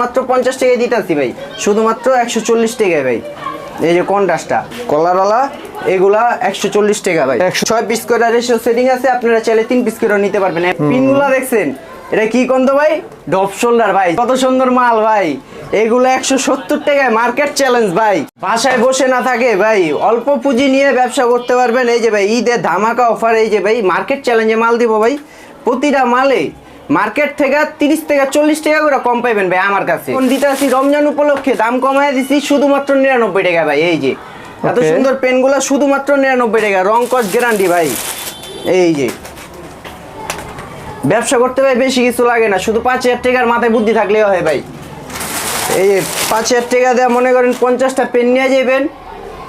মাত্র 50 টাকায় দিতেছি ভাই, শুধুমাত্র 140 টাকায় ভাই। এই যে কন্ট্রাস্টটা কলারওয়ালা, এগুলা 140 টাকা ভাই। 6 পিস করে রেশিও সেটিং আছে, আপনারা চাইলে 3 পিস করে নিতে পারবেন। পিনগুলা দেখছেন, এটা কি কন্দ ভাই? ডপ শোল্ডার ভাই, কত সুন্দর মাল ভাই। এগুলো 170 টাকায়, মার্কেট চ্যালেঞ্জ ভাই। বাসায় বসে না থাকে ভাই, অল্প পুঁজি নিয়ে ব্যবসা করতে পারবেন। এই যে ভাই ঈদের ধামাকা অফার, এই যে ভাই মার্কেট চ্যালেঞ্জে মাল দিব ভাই। প্রতিটা মালে মার্কেট থেকে 30 থেকে 40 টাকা করে কম পাইবেন ভাই আমার কাছে। কোন দিতে আসি রমজান উপলক্ষে দাম কমায় দিছি শুধুমাত্র 99 টাকা ভাই। এই যে এত সুন্দর পেনগুলো শুধুমাত্র 99 টাকা, রং কস গ্যারান্টি ভাই। এই যে ব্যবসা করতে ভাই বেশি কিছু লাগে না, শুধু 5000 টাকার মাথায় বুদ্ধি থাকলেও হয় ভাই। এই 5000 টাকা দিয়ে মনে করেন 50টা পেন নিয়ে যাবেন,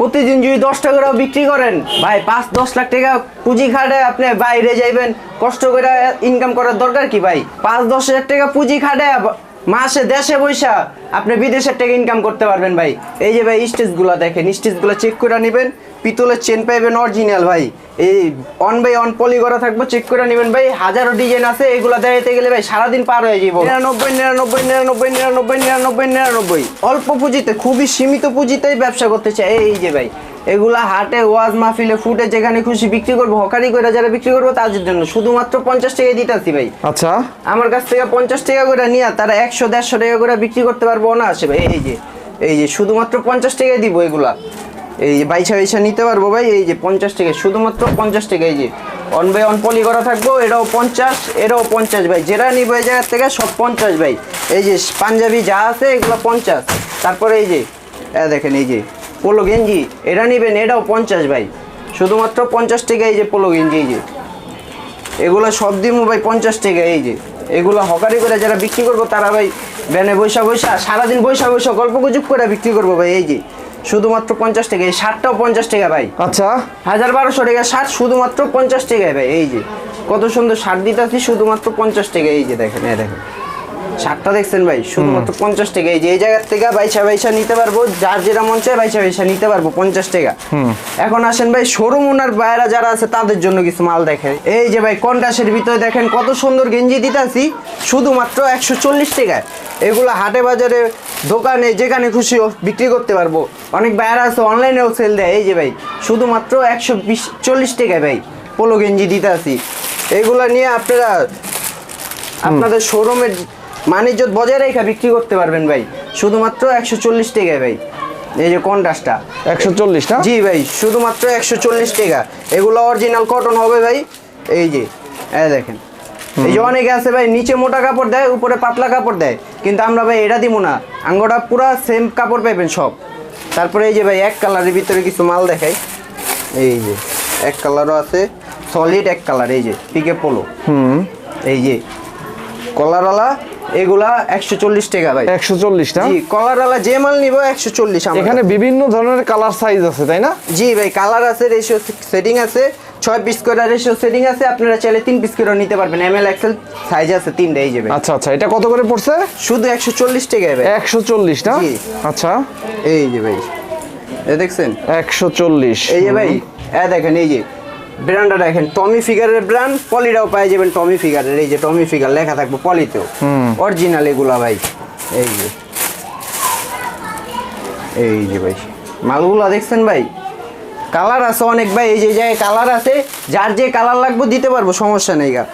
প্রতিদিন যদি 10 টাকা করে বিক্রি করেন ভাই, 5-10 লাখ টাকা পুঁজি খাটে আপনি বাইরে যাইবেন, কষ্ট করে ইনকাম করার দরকার কি ভাই? 5-10 হাজার টাকা পুঁজি খাটে মাসে দেশে বৈশা আপনি বিদেশের টাকা ইনকাম করতে পারবেন ভাই। এই যে ভাই স্টিচগুলো দেখেন, স্টিচগুলো চেক করে নেবেন, পিতলের চেন পাইবেন অরিজিনাল ভাই। এই অন বাই অন পলি করা থাকবে, চেক করে নেবেন ভাই। হাজারো ডিজাইন আছে, এগুলো দেখাইতে গেলে ভাই সারাদিন পার হয়ে যাবো। 99 অল্প পুঁজিতে, খুবই সীমিত পুঁজিতেই ব্যবসা করতে চাই। এই যে ভাই এগুলা হাটে, ওয়াজ মাহফিলে, ফুটে, যেখানে খুশি বিক্রি করবো, হকারি করে যারা বিক্রি করবো তাদের জন্য শুধুমাত্র 50 টাকায় দিতেছি ভাই। আচ্ছা, আমার কাছ থেকে 50 টাকা করে নিয়ে তারা 100-150 টাকা করে বিক্রি করতে পারবো না আসে ভাই। এই যে শুধুমাত্র 50 টাকায় দিব এগুলা। এই যে বাইশা নিতে পারবো ভাই। এই যে 50 টাকা, শুধুমাত্র 50 টাকা। এই যে অন বাই অন পলি করা থাকবো, এটাও 50, এটাও 50 ভাই। যেটা নিবো এই জায়গার থেকে সব 50 ভাই। এই যে পাঞ্জাবি যা আছে এগুলো 50। তারপরে এই যে দেখেন, এই যে পোলো গেঞ্জি এটা নিবেন, এটাও 50 ভাই, শুধুমাত্র 50 টাকা। এই যে পোলো গেঞ্জি, এই যে এগুলো সব দিমু ভাই 50 টাকা। এই যে এগুলো হকারি করে যারা বিক্রি করবো তারা ভাই ভ্যানে বৈশা সারাদিন বৈশা গল্প গুজব করে বিক্রি করবো ভাই। এই যে শুধুমাত্র 50 টাকা। এই শার্টটাও 50 টাকা ভাই। আচ্ছা, 1200 টাকা শার্ট, শুধুমাত্র 50 টাকায় ভাই। এই যে কত সুন্দর শার্ট দিতেছি, শুধুমাত্র 50 টাকা। এই যে দেখেন, দেখেন শার্টটা দেখছেন ভাই, শুধুমাত্র 50 টাকা। এই যে এই জায়গার থেকে বাইশা নিতে পারবো, যার যেটা মন চায় বাইশা নিতে পারবো 50 টাকা। এখন আসেন ভাই শোরুম ওনার বাইরা যারা আছে তাদের জন্য কিছু মাল দেখেন। এই যে ভাই কন্ট্রাস্টের ভিতরে দেখেন কত সুন্দর গেঞ্জি দিতেছি, শুধুমাত্র 140 টাকায়। এগুলো হাটে বাজারে দোকানে যেখানে খুশি বিক্রি করতে পারবো। অনেক বাইরা আছে অনলাইনেও সেল দেয়। এই যে ভাই শুধুমাত্র 140 টাকায় ভাই পোলো গেঞ্জি দিতেছি। এগুলা নিয়ে আপনারা আপনাদের শোরুমের মানিজ্যত বজায় রেখে বিক্রি করতে পারবেন ভাই, শুধুমাত্র 140 টাকায় ভাই। এই যে কন্ট্রাস্টটা 140 না? জি ভাই, শুধুমাত্র 140 টাকা। এগুলো অরিজিনাল কটন হবে ভাই। এই যে দেখেন, এই যে অনেকে আছে ভাই নিচে মোটা কাপড় দেয়, উপরে পাতলা কাপড় দেয়, কিন্তু আমরা ভাই এটা দিব না, আঙ্গটা পুরা সেম কাপড় পাইবেন সব। তারপরে এই যে ভাই এক কালারের ভিতরে কিছু মাল দেখাই। এই যে এক কালারও আছে, সলিড এক কালার। এই যে পিকে পোলো, এই যে কলারওয়ালা, এগুলা 140 টাকা ভাই। 140 না? জি, কলারওয়ালা যে মাল নিব 140। এখানে বিভিন্ন ধরনের কালার সাইজ আছে তাই না? জি ভাই, কালার আছে, রেশিও সেটিং আছে, 6 পিস করে রেশিও সেটিং আছে। আপনারা চাইলে 3 পিস করে নিতে পারবেন, এমএল এক্সেল সাইজ আছে 3টা। এই যে ভাই আচ্ছা আচ্ছা, এটা কত করে পড়ছে? শুধু 140 টাকা ভাই। 140 না? জি। আচ্ছা, এই যে ভাই দেখছেন 140। এই যে ভাই দেখেন, এই যে ব্র্যান্ডটা দেখেন, টমি ফিগারের ব্র্যান্ড, পলিটাও পাই যাবেন টমি ফিগারের। এই যে টমি ফিগার লেখা থাকবে পলিতেও, অরিজিনাল এগুলা ভাই। এই যে ভাই মালগুলা দেখছেন ভাই, কালার আছে অনেক ভাই। এই যে জায়গায় কালার আছে, যার যে কালার লাগবে দিতে পারবো, সমস্যা নেই গা।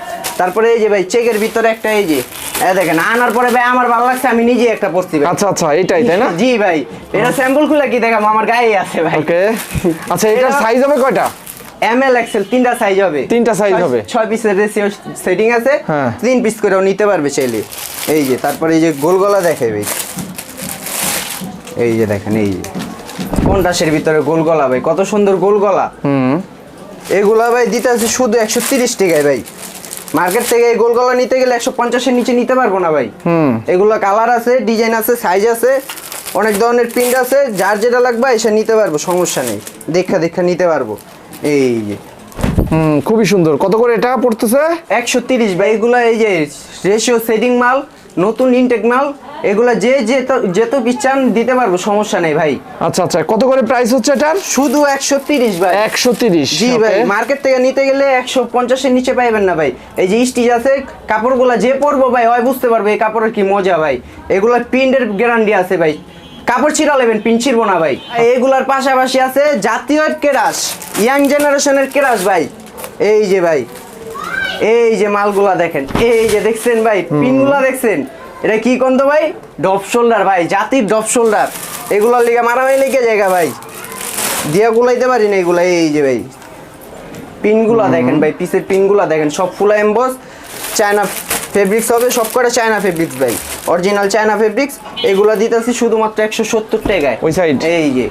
তারপরে এই যে ভাই চেকের ভিতরে একটা, এই যে দেখেন আনার পরে ভাই আমার ভালো লাগছে, আমি নিজে একটা পরছি ভাই। আচ্ছা আচ্ছা, এইটাই তাই না? জি ভাই, এটা স্যাম্পল খুলে কি দেখাম, আমার গায়ে আছে ভাই। ওকে, আচ্ছা এটার সাইজ হবে কয়টা? এমএল এক্সেল 3টা সাইজ হবে। 3টা সাইজ হবে। 6 পিসের রেশিও সেটিং আছে, 3 পিস করেও নিতে পারবে চাইলে। এই যে তারপরে এই যে গোল গলা দেখাই ভাই। এই যে দেখেন, এই যে কন্ট্রাস্টের ভিতরে গোল গলা ভাই, কত সুন্দর গোল গলা। এগুলা ভাই দিতে আছে শুধু 130 টাকায় ভাই। মার্কেট থেকে এই গোল গলা নিতে গেলে 150 এর নিচে নিতে পারবো না ভাই। এগুলা কালার আছে, ডিজাইন আছে, সাইজ আছে, অনেক ধরনের প্রিন্ট আছে, যার যেটা লাগবে এসে নিতে পারবো, সমস্যা নেই, দেখা নিতে পারবো। এই যে খুবই সুন্দর। কত করে এটা পড়তেছে? 130 ভাই। এগুলা এই যে রেশিও সেটিং মাল, নতুন ইনটেক মাল, এগুলা যে যেত পিচান দিতে পারবো, সমস্যা নেই ভাই। আচ্ছা আচ্ছা, কত করে প্রাইস হচ্ছে এটার? শুধু 130 ভাই। 130? জি ভাই, মার্কেট থেকে নিতে গেলে 150 এর নিচে পাইবেন না ভাই। এই যে স্টিচ আছে, কাপড়গুলা যে পরবো ভাই ওই বুঝতে পারবে এই কাপড়ের কি মজা ভাই। এগুলা প্রিন্টের গ্যারান্টি আছে ভাই, কাপড় ছিঁড়া নেবেন, পিন ছিঁড়বো না ভাই। এগুলার পাশাপাশি আছে জাতীয় কেরাস, ইয়াং জেনারেশনের কেরাস ভাই। এই যে ভাই, এই যে মালগুলা দেখেন, এই যে দেখছেন ভাই, পিনগুলা দেখছেন, এটা কি কন্ত ভাই? ডপ শোল্ডার ভাই, জাতির ডপ শোল্ডার। এগুলার লিগা মারামারি লেগে জায়গা ভাই, দিয়া গুলাইতে পারি না এগুলা। এই যে ভাই পিনগুলা দেখেন ভাই, পিসের পিনগুলা দেখেন, সব ফুলা এমবস, চায়না ফেব্রিক্স হবে, সব করে চায়না ফেব্রিক্স ভাই, অরিজিনাল চায়না ফেব্রিক্স। এগুলা দিতেছি শুধুমাত্র 170 টাকায়। ওই সাইড এই যে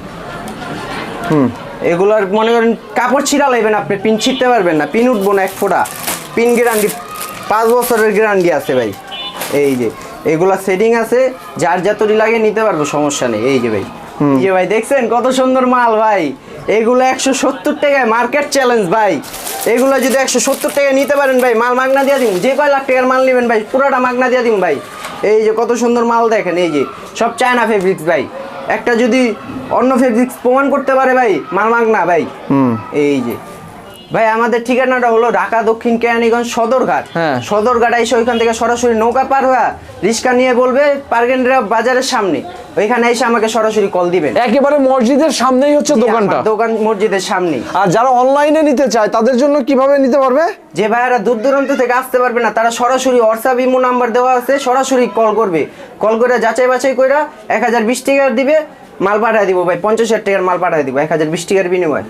এগুলার মনে করেন কাপড় ছিঁড়া লাগবেন, আপনি পিন ছিঁড়তে পারবেন না, পিন উঠবো না এক ফোঁটা। পিন গ্যারান্টি 5 বছরের গ্যারান্টি আছে ভাই। এই যে এগুলা সেটিং আছে, যার যতটি লাগে নিতে পারবো, সমস্যা নেই। এই যে ভাই, এই যে ভাই দেখছেন কত সুন্দর মাল ভাই। এগুলো 170 টাকায়, মার্কেট চ্যালেঞ্জ ভাই। এগুলো যদি 170 টাকায় নিতে পারেন ভাই, মাল মাগনা দিয়ে দিন। যে কয় লাখ টাকার মাল নেবেন ভাই, পুরোটা মাগনা দিয়ে দিন ভাই। এই যে কত সুন্দর মাল দেখেন, এই যে সব চায়না ফেব্রিক্স ভাই। একটা যদি অন্য ফেব্রিক্স প্রমাণ করতে পারে ভাই, মাল মাগনা ভাই। এই যে ভাই, আমাদের ঠিকানাটা হলো ঢাকা দক্ষিণ কেরানীগঞ্জ সদরঘাট। হ্যাঁ। সদরঘাট এসে ওইখান থেকে সরাসরি নৌকা পার হয়ে রিক্সা নিয়ে বলবে পারগেন্ডরা বাজারের সামনে, ওইখানে এসে আমাকে সরাসরি কল দিবেন। একেবারে মসজিদের সামনেই হচ্ছে দোকানটা? দোকান মসজিদের সামনে। আর যারা অনলাইনে নিতে চায় তাদের জন্য কিভাবে নিতে পারবে? যে ভাইয়ারা দূর দূরান্ত থেকে আসতে পারবে না, তারা সরাসরি হোয়াটসঅ্যাপ ইমো নাম্বার দেওয়া আছে, সরাসরি কল করবে। কল করে যাচাই বাছাই করে 1020 টাকা দিবে, মাল পাঠিয়ে দিব ভাই। 50,000 টাকার মাল পাঠিয়ে দিব 1020 টাকার বিনিময়ে।